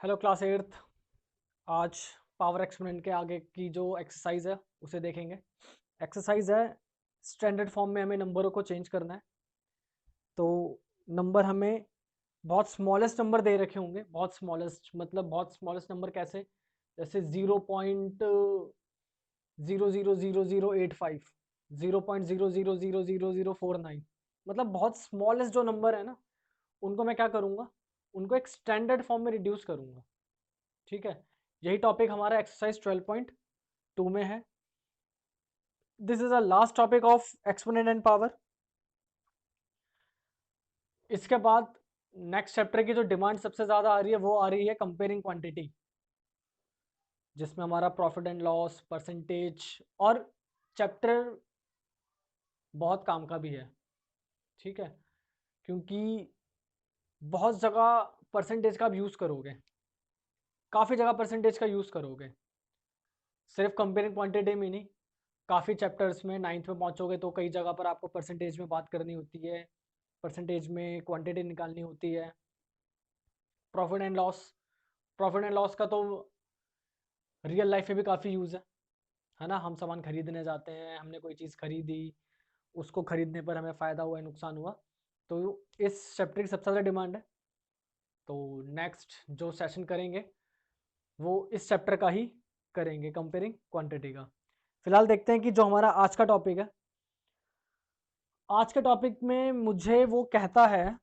Hello class eighth. आज power exponent के आगे की जो एक्सरसाइज है उसे देखेंगे। एक्सरसाइज है स्टैंडर्ड फॉर्म में हमें नंबरों को चेंज करना है। तो नंबर हमें बहुत स्मॉलेस्ट नंबर दे रखे होंगे। बहुत स्मॉलेस्ट मतलब बहुत स्मॉलेस्ट नंबर कैसे, जैसे 0.000008 0.00000049, मतलब बहुत स्मॉलेस्ट जो नंबर है ना, उनको मैं क्या करूँगा, उनको एक स्टैंडर्ड फॉर्म में रिड्यूस करूँगा। ठीक है, यही टॉपिक हमारा एक्सरसाइज 12.2 में है। This is a last topic of exponent and power. इसके बाद नेक्स्ट चैप्टर की जो डिमांड सबसे ज्यादा आ रही है वो आ रही है कंपेयरिंग क्वांटिटी, जिसमें हमारा प्रॉफिट एंड लॉस, परसेंटेज और चैप्टर बहुत काम का भी है। ठीक है, क्योंकि बहुत जगह परसेंटेज का आप यूज करोगे, काफी जगह परसेंटेज का यूज करोगे, सिर्फ कंपेयरिंग क्वांटिटी में नहीं। काफ़ी चैप्टर्स में नाइन्थ में पहुंचोगे तो कई जगह पर आपको परसेंटेज में बात करनी होती है, परसेंटेज में क्वांटिटी निकालनी होती है। Profit and loss, profit and loss का तो रियल लाइफ में भी काफ़ी यूज़ है ना। हम सामान खरीदने जाते हैं, हमने कोई चीज़ खरीदी, उसको खरीदने पर हमें फ़ायदा हुआ, नुकसान हुआ, तो इस चैप्टर की सबसे ज़्यादा डिमांड है। तो नेक्स्ट जो सेशन करेंगे वो इस चैप्टर का ही करेंगे, कंपेयरिंग क्वांटिटी का। फिलहाल देखते हैं कि जो हमारा आज का टॉपिक है, आज के टॉपिक में मुझे वो कहता है,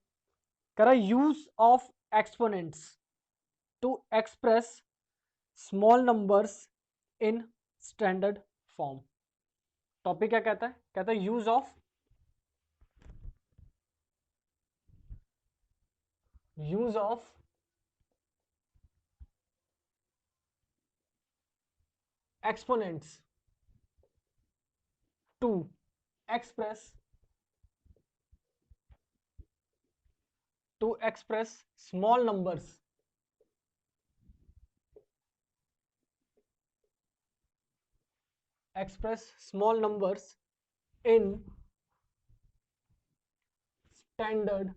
करा use of exponents to express small numbers in standard form. Topic क्या कहता है, कहता है use of exponents to express small numbers in standard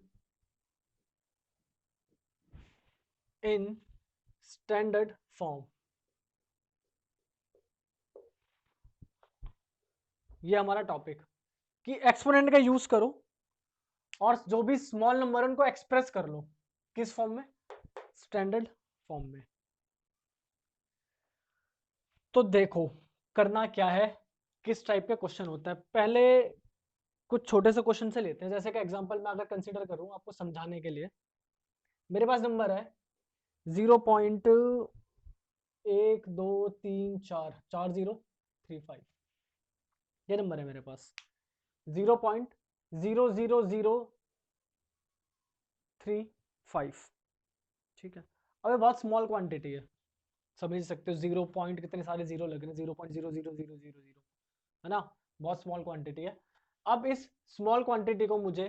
form. ये हमारा टॉपिक, कि एक्सपोनेंट का यूज करो और जो भी स्मॉल नंबर उनको एक्सप्रेस कर लो, किस फॉर्म में, स्टैंडर्ड फॉर्म में। तो देखो करना क्या है, किस टाइप के क्वेश्चन होता है। पहले कुछ छोटे से क्वेश्चन से लेते हैं। जैसे कि एग्जांपल में अगर कंसीडर करूं आपको समझाने के लिए, मेरे पास नंबर है 0.12344035, ये नंबर है मेरे पास 0.00035। ठीक है, अब ये बहुत स्मॉल क्वांटिटी है, समझ सकते हो। 0 पॉइंट कितने सारे जीरो लग रहे हैं, 0.00000, है ना, बहुत स्मॉल क्वांटिटी है। अब इस स्मॉल क्वांटिटी को मुझे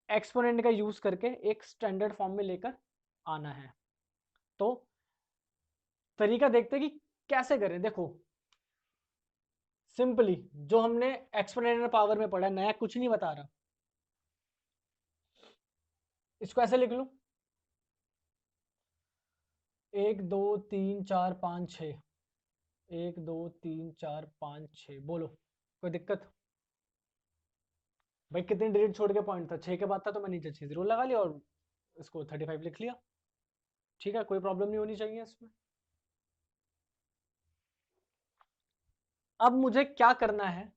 एक्सपोनेंट का यूज करके एक स्टैंडर्ड फॉर्म में लेकर आना है। तो तरीका देखते हैं कि कैसे करें। देखो सिंपली जो हमने एक्सपोनेंशियल पावर में पढ़ा है, नया कुछ नहीं बता रहा, इसको ऐसे लिख लूं, 1 2 3 4 5 6, 1 2 3 4 5 6, बोलो कोई दिक्कत? भाई कितने डिजिट छोड़ के पॉइंट था, 6 के बाद था, तो मैं नीचे 6 जीरो लगा लिया और इसको 35 लिख लिया। ठीक है, कोई प्रॉब्लम नहीं होनी चाहिए इसमें। अब मुझे क्या करना है,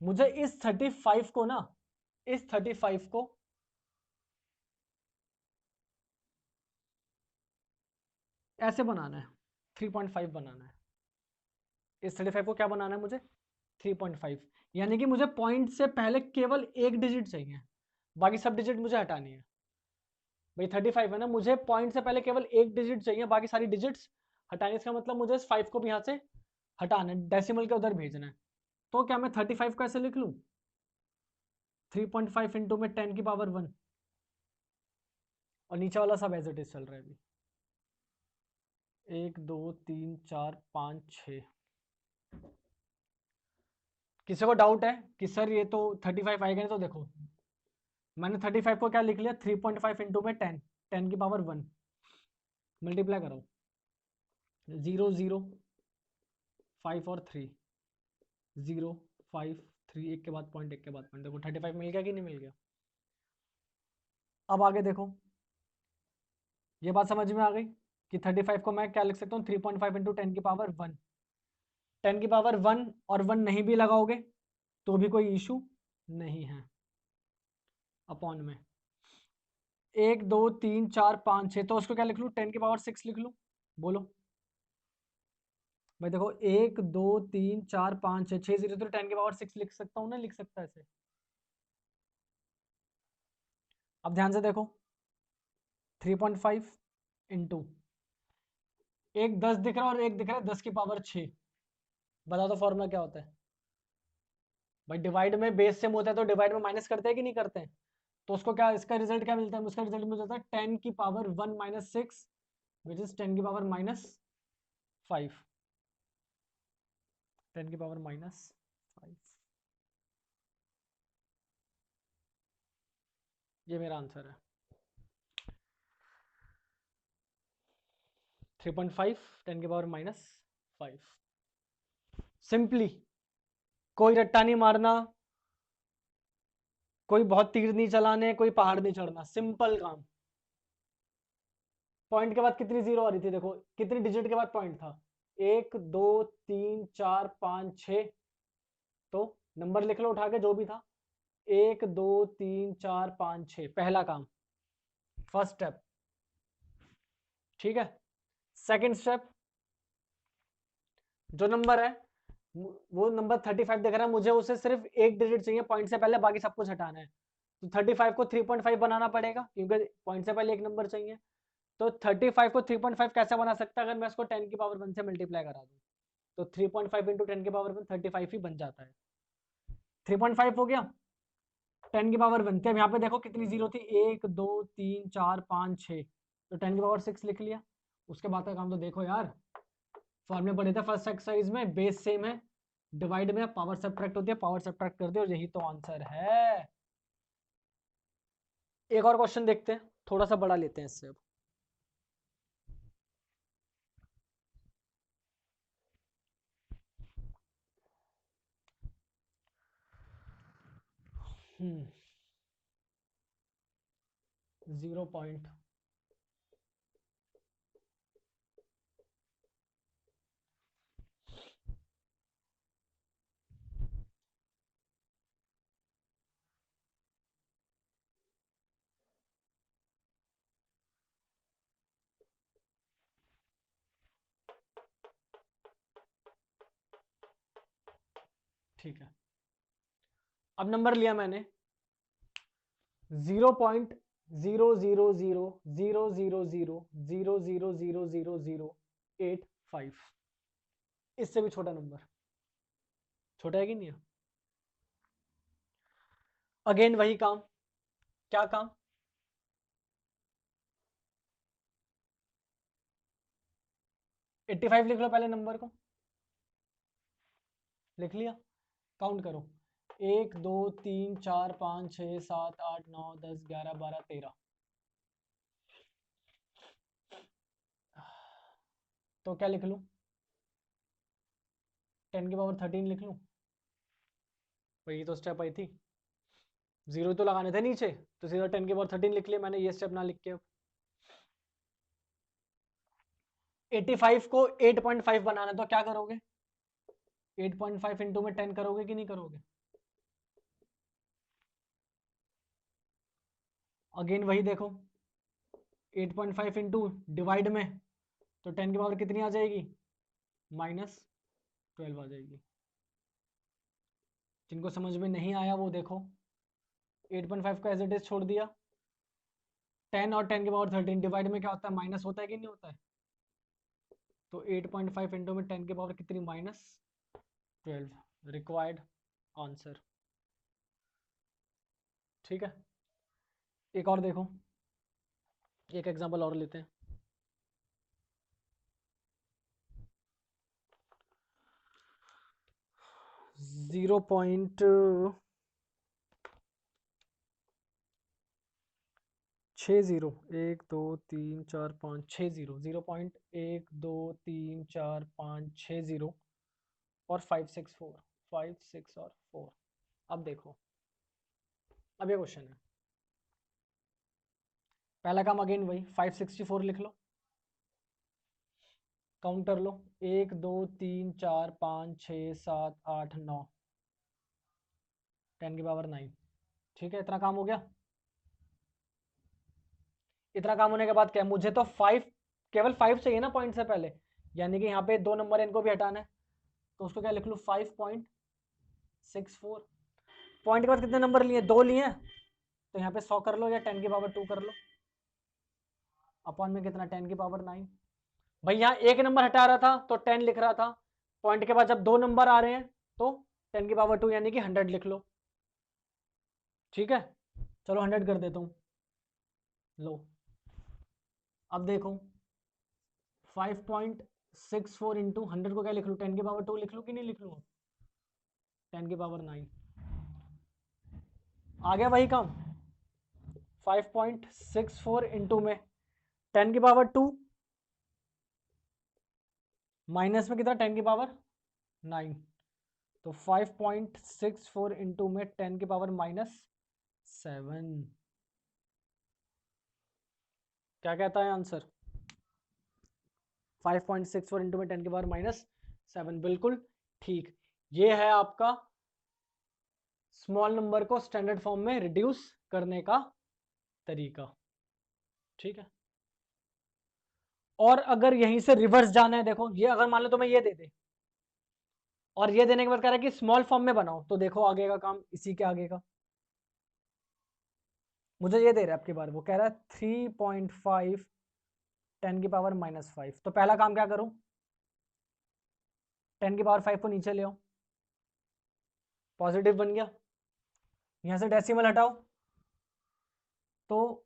मुझे इस 35 को ना, इस 35 को ऐसे बनाना है, 3.5 बनाना है। इस 35 को क्या बनाना है मुझे, 3.5। यानी कि मुझे पॉइंट से पहले केवल एक डिजिट चाहिए, बाकी सब डिजिट मुझे हटानी है। भाई 35 है ना, मुझे पॉइंट से पहले केवल एक डिजिट चाहिए, बाकी सारी डिजिट्स हटानी। इसका मतलब मुझे इस 5 को भी यहाँ से हटाना है, डेसिमल के उधर भेजना है। तो क्या मैं 35 को ऐसे लिख लूँ, 3.5 इंटू में 10 की पावर 1, और नीचे वाला सब एज इट इज चल रहा है अभी। 1 2 3 4 5 6। किसी को डाउट है कि सर ये तो 35 आएगा नहीं? तो देखो मैंने 35 को क्या लिख लिया, 3.5 इंटू में 10, 10 की पावर 1, मल्टीप्लाई करो 0 0 5 और 3 0 5 3 एक के बाद पॉइंट एक के बाद पॉइंट। देखो 35 मिल गया कि नहीं मिल गया। अब आगे देखो, ये बात समझ में आ गई कि 35 को मैं क्या लिख सकता हूँ 3.5 इंटू 10 की पावर 1। 10 की पावर 1 और 1 नहीं भी लगाओगे तो भी कोई इशू नहीं है। अपॉन में 1 2 3 4 5 6, तो उसको क्या लिख लूँ 10 की पावर 6 लिख लूँ। बोलो भाई, देखो 1 2 3 4 5 6 6 0 तो 10 की पावर 6 लिख सकता हूँ ना, लिख सकता है ऐसे। अब ध्यान से देखो 3.5 इंटू एक 10 दिख रहा है और एक दिख रहा है 10 की पावर 6। बता दो फॉर्मूला क्या होता है भाई। डिवाइड में बेस सेम होता है तो डिवाइड में माइनस करते हैं कि नहीं करते हैं। तो उसको क्या, इसका रिजल्ट क्या मिलता है, उसका रिजल्ट मिल जाता है 10 की पावर 1 माइनस 6 विच इज 10 की पावर माइनस 5। 10 की पावर माइनस 5, ये मेरा आंसर है 3.5 10 की पावर माइनस 5। सिंपली, कोई रट्टा नहीं मारना, कोई बहुत तीर नहीं चलाने, कोई पहाड़ नहीं चढ़ना, सिंपल काम। पॉइंट के बाद कितनी जीरो आ रही थी, देखो कितनी डिजिट के बाद पॉइंट था 1 2 3 4 5 6। तो नंबर लिख लो उठा के जो भी था 1 2 3 4 5 6, पहला काम, फर्स्ट स्टेप। ठीक है, सेकंड स्टेप, जो नंबर है वो नंबर 35 दिख रहा है मुझे, उसे सिर्फ एक डिजिट चाहिए पॉइंट से पहले, बाकी सब कुछ हटाना है। तो 35 को 3.5 बनाना पड़ेगा क्योंकि पॉइंट से पहले एक नंबर चाहिए। तो 35 को 3.5 कैसे बना सकता है, अगर मैं इसको 10 की पावर 1 से मल्टीप्लाई करा दूं तो 3.5 इंटू 10 की पावर 1 35 ही बन जाता है। 3.5 हो गया 10 की पावर 1। अब यहाँ पे देखो कितनी जीरो थी 1 2 3 4 5 6, तो 10 की पावर 6 लिख लिया। उसके बाद का काम तो देखो यार, फॉर्मूले पढ़े थे फर्स्ट एक्सरसाइज में, बेस सेम है, डिवाइड में पावर सब्ट्रैक्ट होती है, पावर सब्ट्रैक्ट कर दो और यही तो आंसर है। एक और क्वेश्चन देखते हैं, थोड़ा सा बड़ा लेते हैं इससे अब। हम्म 0 पॉइंट ठीक है, अब नंबर लिया मैंने 0.00000000085, इससे भी छोटा नंबर, छोटा है कि नहीं है। अगेन वही काम, क्या काम, 85 लिख लो पहले नंबर को, लिख लिया, काउंट करो 1 2 3 4 5 6 7 8 9 10 11 12 13। तो क्या लिख लूं 10 की पावर 13 लिख लूं। वही तो स्टेप आई थी, जीरो तो लगाने थे नीचे, तो सीधा 10 की पावर 13 लिख लिया मैंने, ये स्टेप ना लिख के। अब 85 को 8.5 बनाना है तो क्या करोगे 8.5 इंटू में 10 करोगे कि नहीं करोगे। अगेन वही देखो 8.5 इंटू डिवाइड में, तो 10 की पावर कितनी आ जाएगी -12 आ जाएगी। जिनको समझ में नहीं आया वो देखो 8.5 को एज इट इज छोड़ दिया, 10 और 10 की पावर 13 डिवाइड में क्या होता है माइनस होता है कि नहीं होता है। तो 8.5 इंटू में 10 की पावर कितनी -12, रिक्वायर्ड आंसर। ठीक है, एक और देखो, एक एग्जांपल और लेते हैं। जीरो पॉइंट 0, 1 2 3 4 5 6 0, 0.1 2 3 4 5 6 0 और 5 6 4, 5 6 और 4। अब देखो, अब ये क्वेश्चन है, पहला काम अगेन वही 564 लिख लो, काउंट कर लो, 1 2 3 4 5 6 7 8 9, 10 की पावर 9। ठीक है, इतना काम हो गया। इतना काम होने के बाद क्या, मुझे तो 5, केवल 5 चाहिए ना पॉइंट से पहले, यानी कि यहाँ पे 2 नंबर इनको भी हटाना है, तो उसको क्या लिख लूँ, 5.64। पॉइंट के बाद कितने नंबर लिए, 2 लिए, तो यहाँ पे 100 कर लो या 10 की पावर 2 कर लो, अपॉन में कितना, 10 की पावर 9। भाई यहाँ एक नंबर हटा रहा था तो 10 लिख रहा था, पॉइंट के बाद जब 2 नंबर आ रहे हैं तो 10 की पावर 2 यानी कि 100 लिख लो। ठीक है, चलो 100 कर देता हूँ, लो अब देखो 5.64 इंटू 100 को क्या लिख लूँ, 10 की पावर 2 लिख लूँ कि नहीं लिख लूँ, 10 की पावर 9। आ गया वही काम, 5.64 इंटू में 10 की पावर 2 माइनस में कितना, 10 की पावर 9, तो 5.64 इंटू में 10 की पावर -7। क्या कहता है आंसर, 5.64 इंटू में 10 की पावर -7, बिल्कुल ठीक। ये है आपका स्मॉल नंबर को स्टैंडर्ड फॉर्म में रिड्यूस करने का तरीका। ठीक है, और अगर यहीं से रिवर्स जाना है, देखो ये अगर मान लो तो मैं ये दे दे और ये देने के बाद कह रहा है कि स्मॉल फॉर्म में बनाओ, तो देखो आगे का काम इसी के आगे का, मुझे ये दे रहा है आपकी बार, वो कह रहा है 3.5 10 की पावर -5, तो पहला काम क्या करूं, 10 की पावर 5 को नीचे ले आओ, पॉजिटिव बन गया, यहां से डेसिमल हटाओ, तो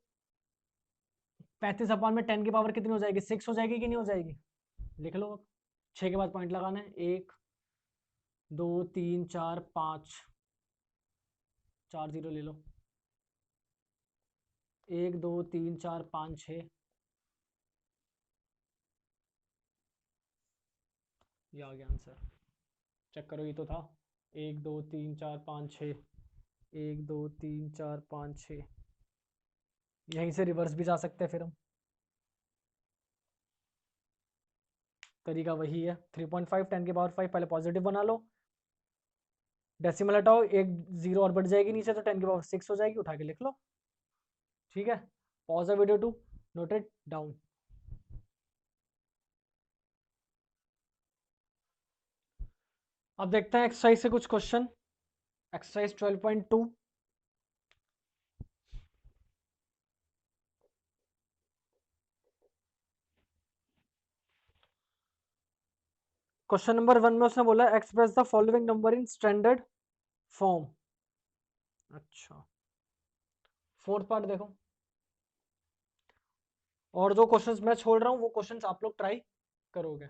35 अपॉन में 10 की पावर कितनी हो जाएगी, 6 हो जाएगी कि नहीं हो जाएगी, लिख लो अब। 6 के बाद पॉइंट लगाना है, 1 2 3 4 5, 4 0 ले लो, 1 2 3 4 5 6, ये आ गया आंसर, चेक करो ये तो था, 1 2 3 4 5 6, 1 2 3 4 5 6, यहीं से रिवर्स भी जा सकते हैं फिर हम, तरीका वही है, 3.5 10 की पावर 5 पहले पॉजिटिव बना लो, डेसिमल हटाओ, एक 0 और बढ़ जाएगी नीचे, तो 10 की पावर 6 हो जाएगी, उठा के लिख लो। ठीक है, pause the video to note it down. अब देखते हैं एक्सरसाइज से कुछ क्वेश्चन, एक्सरसाइज 12.2। क्वेश्चन नंबर 1 में उसने बोला express the following number in standard form. अच्छा, फोर्थ पार्ट देखो, और जो क्वेश्चंस मैं छोड़ रहा हूँ वो क्वेश्चंस आप लोग ट्राई करोगे।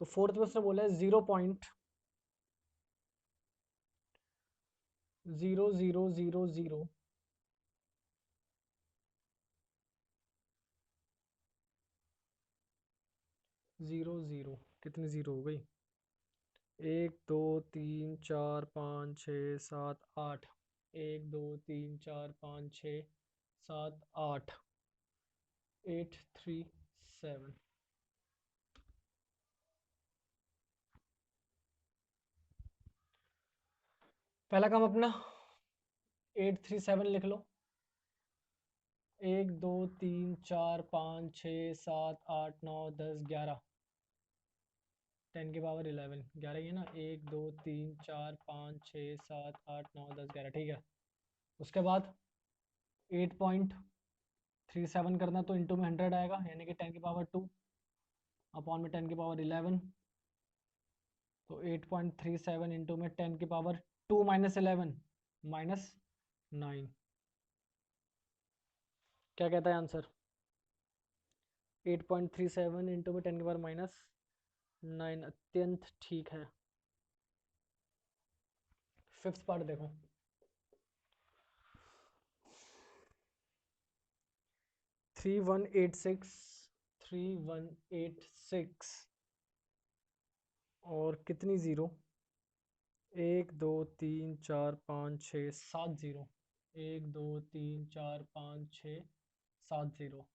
तो फोर्थ में उसने बोला है 0.0000 0 कितनी जीरो हो गई, 1 2 3 4 5 6 7 8, 1 2 3 4 5 6 7 8, 8 3 7। पहला काम अपना 8 3 7 लिख लो, 1 2 3 4 5 6 7 8 9 10 11, 10 की पावर 11, 11 ही है ना, 1 2 3 4 5 6 7 8 9 10 11, ठीक है। उसके बाद 8.37 करना, तो इंटू में 100 आएगा, यानी कि 10 की पावर 2 अपॉन में 10 की पावर 11, तो 8.37 इंटू में 10 की पावर 2 माइनस 11 -9। क्या कहता है आंसर, 8.37 इंटू में 10 की पावर -9, अत्यंत ठीक है। फिफ्थ पार्ट देखो, 3186, 3186 और कितनी ज़ीरो? 1 2 3 4 5 6 7 zero, 1 2 3 4 5 6 7 zero.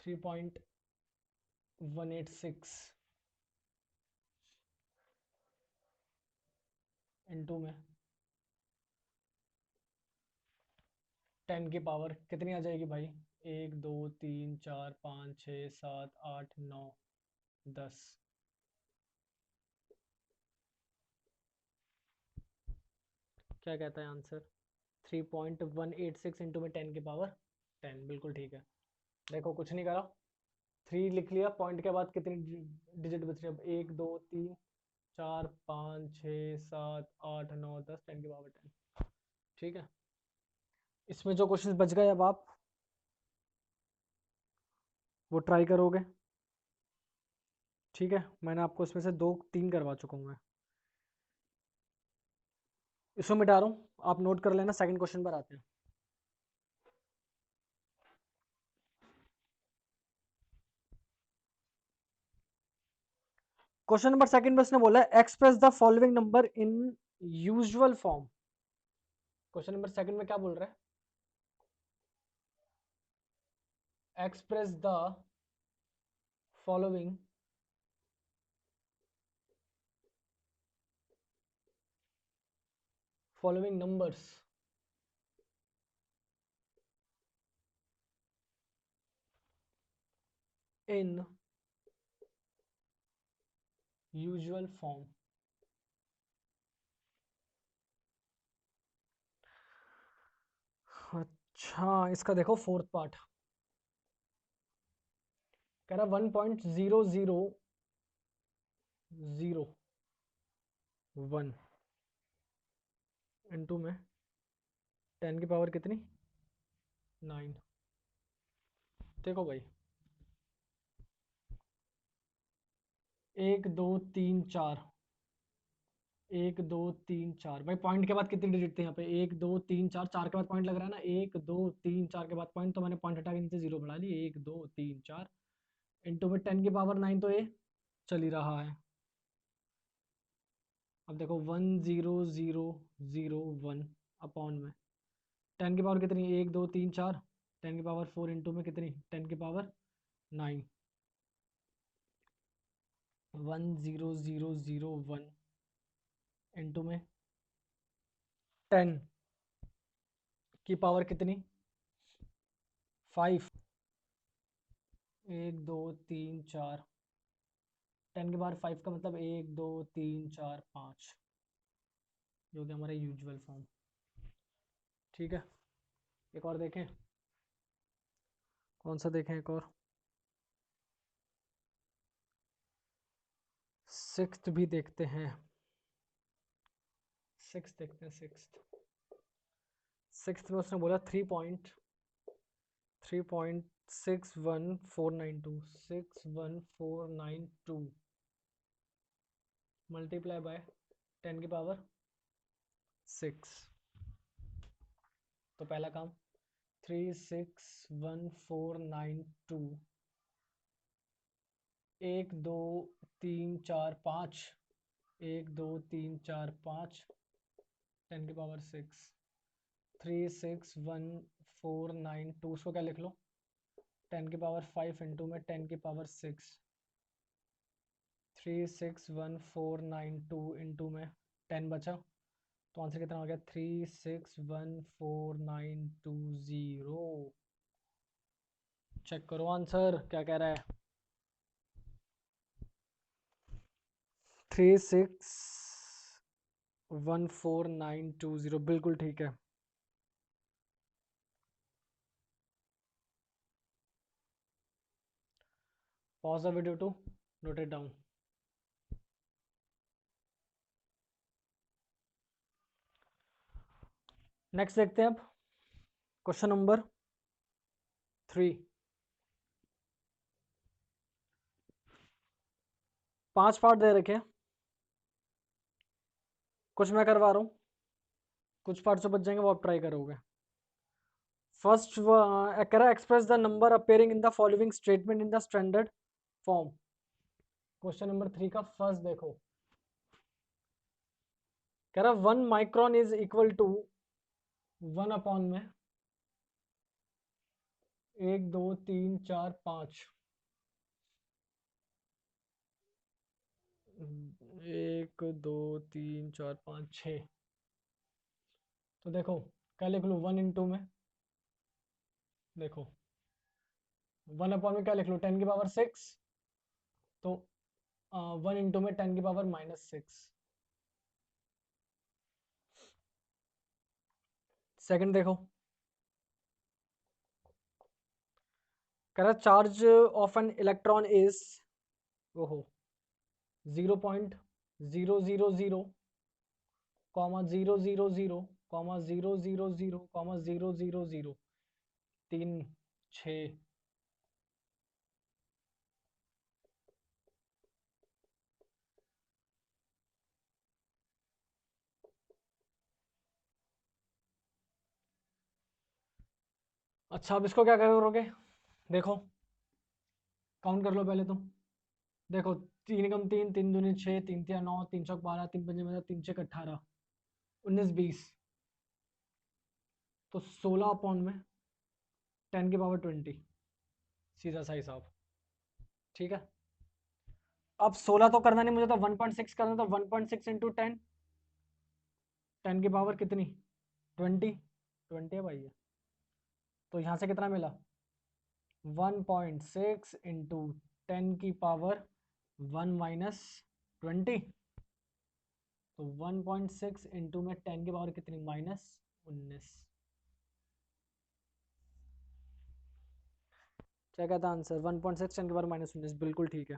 3.186 इंटू में 10 की पावर कितनी आ जाएगी भाई? 1 2 3 4 5 6 7 8 9 10। क्या कहता है आंसर? 3.186 इंटू में 10 की पावर 10, बिल्कुल ठीक है। देखो कुछ नहीं करा, 3 लिख लिया, पॉइंट के बाद कितनी डिजिट बच रही है अब? 1 2 3 4 5 6 7 8 9 10, 10 की पावर 10। ठीक है, इसमें जो क्वेश्चन बच गए अब आप वो ट्राई करोगे। ठीक है, मैंने आपको इसमें से 2 3 करवा चुका हूँ मैं, इसको मिटा रहा हूँ, आप नोट कर लेना। सेकंड क्वेश्चन पर आते हैं। क्वेश्चन नंबर सेकंड में उसने बोला है express the following number in usual form. Question number second में क्या बोल रहा है? Express the following numbers in usual form. अच्छा, इसका देखो फोर्थ पार्ट कह रहा 1.0001 इंटू में 10 की पावर कितनी? 9। देखो भाई 1 2 3 4, 1 2 3 4 भाई, पॉइंट के बाद कितनी डिजिट थे यहाँ पे? 1 2 3 4, 4 के बाद पॉइंट लग रहा है ना, 1 2 3 4 के बाद पॉइंट, तो मैंने पॉइंट हटा के नीचे जीरो बढ़ा ली। 1 2 3 4 इंटू में 10 की पावर 9, तो ये चल ही रहा है। अब देखो 1 0 0 0 1 अपॉन में 10 की पावर कितनी? 1 2 3 4, 10 की पावर 4 इंटू में कितनी? 10 की पावर 9। 1 0 0 0 1 इंटू में 10 की पावर कितनी? 5। 1 2 3 4, 10 की पावर 5 का मतलब 1 2 3 4 5, जो कि हमारा यूजुअल फॉर्म। ठीक है, एक और देखें। कौन सा देखें? एक और सिक्स्थ भी देखते हैं। सिक्स्थ देखते हैं। सिक्स्थ में उसने बोला 3.61492, 61492 मल्टीप्लाई बाय 10 की पावर 6। तो पहला काम 361,492, 1 2 3 4 5, 1 2 3 4 5, 10 की पावर 6, 361,492, उसको क्या लिख लो? 10 की पावर 5 इंटू में 10 की पावर 6, 361,492 इंटू में 10 बचा, तो आंसर कितना हो गया? 361,492 चेक करो आंसर क्या कह रहा है। 361,492 बिल्कुल ठीक है। Pause the video to note it down. Next देखते हैं अब क्वेश्चन नंबर 3। 5 पार्ट दे रखे हैं, कुछ मैं करवा रहा हूँ, कुछ पार्ट जो बच जाएंगे वो आप ट्राई करोगे। फर्स्ट कह रहा express the number appearing in the following statement in the standard form. Question number 3 का फर्स्ट देखो, कह रहा 1 micron is equal to 1 upon में 1 2 3 4 5, 1 2 3 4 5 6। तो देखो क्या लिख लूँ 1 इंटू में, देखो 1 अपॉन में क्या लिख लूँ 10 की पावर 6, तो 1 इंटू में 10 की पावर -6। सेकंड देखो, कह रहा charge of an electron is ओहो 0.000 कॉमा 000 कॉमा 000 कॉमा 000 3 6। अच्छा अब इसको क्या करोगे, देखो काउंट कर लो पहले तुम, देखो 3 कम 3 3 दूनी 6 3 तिया 9 3 चौक 12 3 पंजे 15 3 छक 18 19 20, तो 16 अपॉन में 10 की पावर 20, सीधा सा हिसाब। ठीक है, अब 16 तो करना नहीं मुझे, तो 1.6 करना, तो 1.6 इंटू 10, 10 की पावर कितनी 20 है भाई ये। तो यहाँ से कितना मिला 1.6 इंटू 10 की पावर 1 माइनस 20, तो 1.6 इंटू में 10 की पावर कितनी -19। क्या कहता आंसर 1.6 10 की पावर -19, बिल्कुल ठीक है।